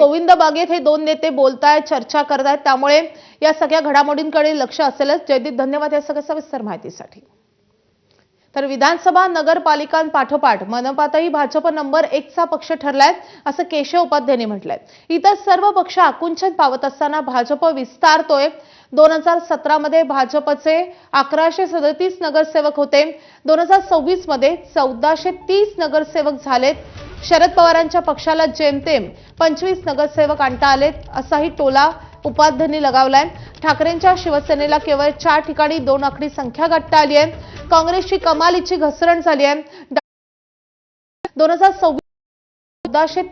गोविंद बागेत हे दोन नेते बोलतायत, चर्चा करतायत, त्यामुळे या सगळ्या घडामोडींकडे लक्ष असेलच. जयदीप, धन्यवाद या सगळ्या सविस्तर माहितीसाठी. तर विधानसभा नगरपालिकांपाठोपाठ मनपातही भाजप नंबर 1 चा पक्ष ठरलाय, असं केशव उपाध्यायांनी म्हटलंय. इतर सर्व पक्ष आकुंचन पावत असताना भाजप विस्तारतोय. 2017 मध्ये भाजपचे 1137 नगरसेवक होते. 2026 मध्ये 1430 नगरसेवक झालेत. शरद पवारांच्या पक्षाला जेमतेम 25 नगरसेवक आणता आलेत, असाही टोला उपाध्यायांनी लगावलाय. ठाकरेंच्या शिवसेनेला केवळ 4 ठिकाणी 2 आकडी संख्या गाठता आली आहे. काँग्रेसची कमालीची घसरण झाली आहे. 2026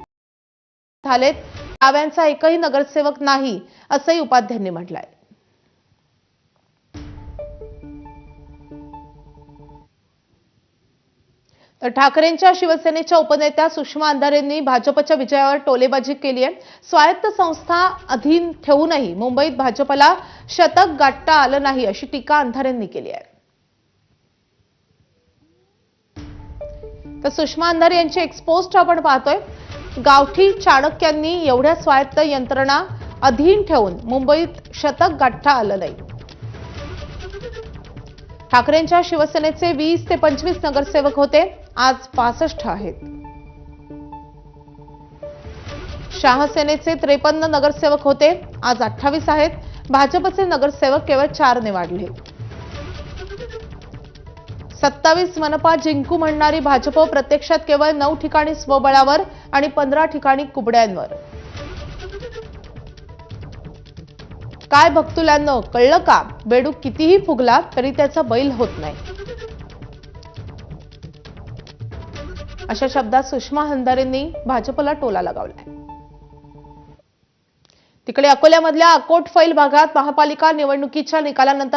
झालेत, डाव्यांचा एकही नगरसेवक नाही, असंही उपाध्यायांनी म्हटलंय. तर ठाकरेंच्या शिवसेनेच्या उपनेत्या सुषमा अंधारेंनी भाजपच्या विजयावर टोलेबाजी केली आहे. स्वायत्त संस्था अधीन ठेवूनही मुंबईत भाजपला शतक गाठता आलं नाही, अशी टीका अंधारेंनी केली आहे. तर सुषमा अंधारे यांची एक्सपोस्ट आपण पाहतोय. गावठी चाणक्यांनी एवढ्या स्वायत्त यंत्रणा अधीन ठेवून मुंबईत शतक गाठता आलं नाही. ठाकरेंच्या शिवसेनेचे 20 ते 25 नगरसेवक होते, आज 65 आहेत. शहासेनेचे 53 नगरसेवक होते, आज 28 आहेत. भाजपचे नगरसेवक केवळ 4 ने वाढले. 27 मनपा जिंकू म्हणणारी भाजप प्रत्यक्षात केवळ 9 ठिकाणी स्वबळावर आणि 15 ठिकाणी कुबड्यांवर. काय भक्तुल्यांनो, कळलं का? बेडूक कितीही फुगला तरी त्याचा बैल होत नाही, अशा शब्दात सुषमा अंधारेंनी भाजपला टोला लगावलाय. तिकडे अकोल्यामधल्या अकोट फैल भागात महापालिका निवडणुकीच्या निकालानंतर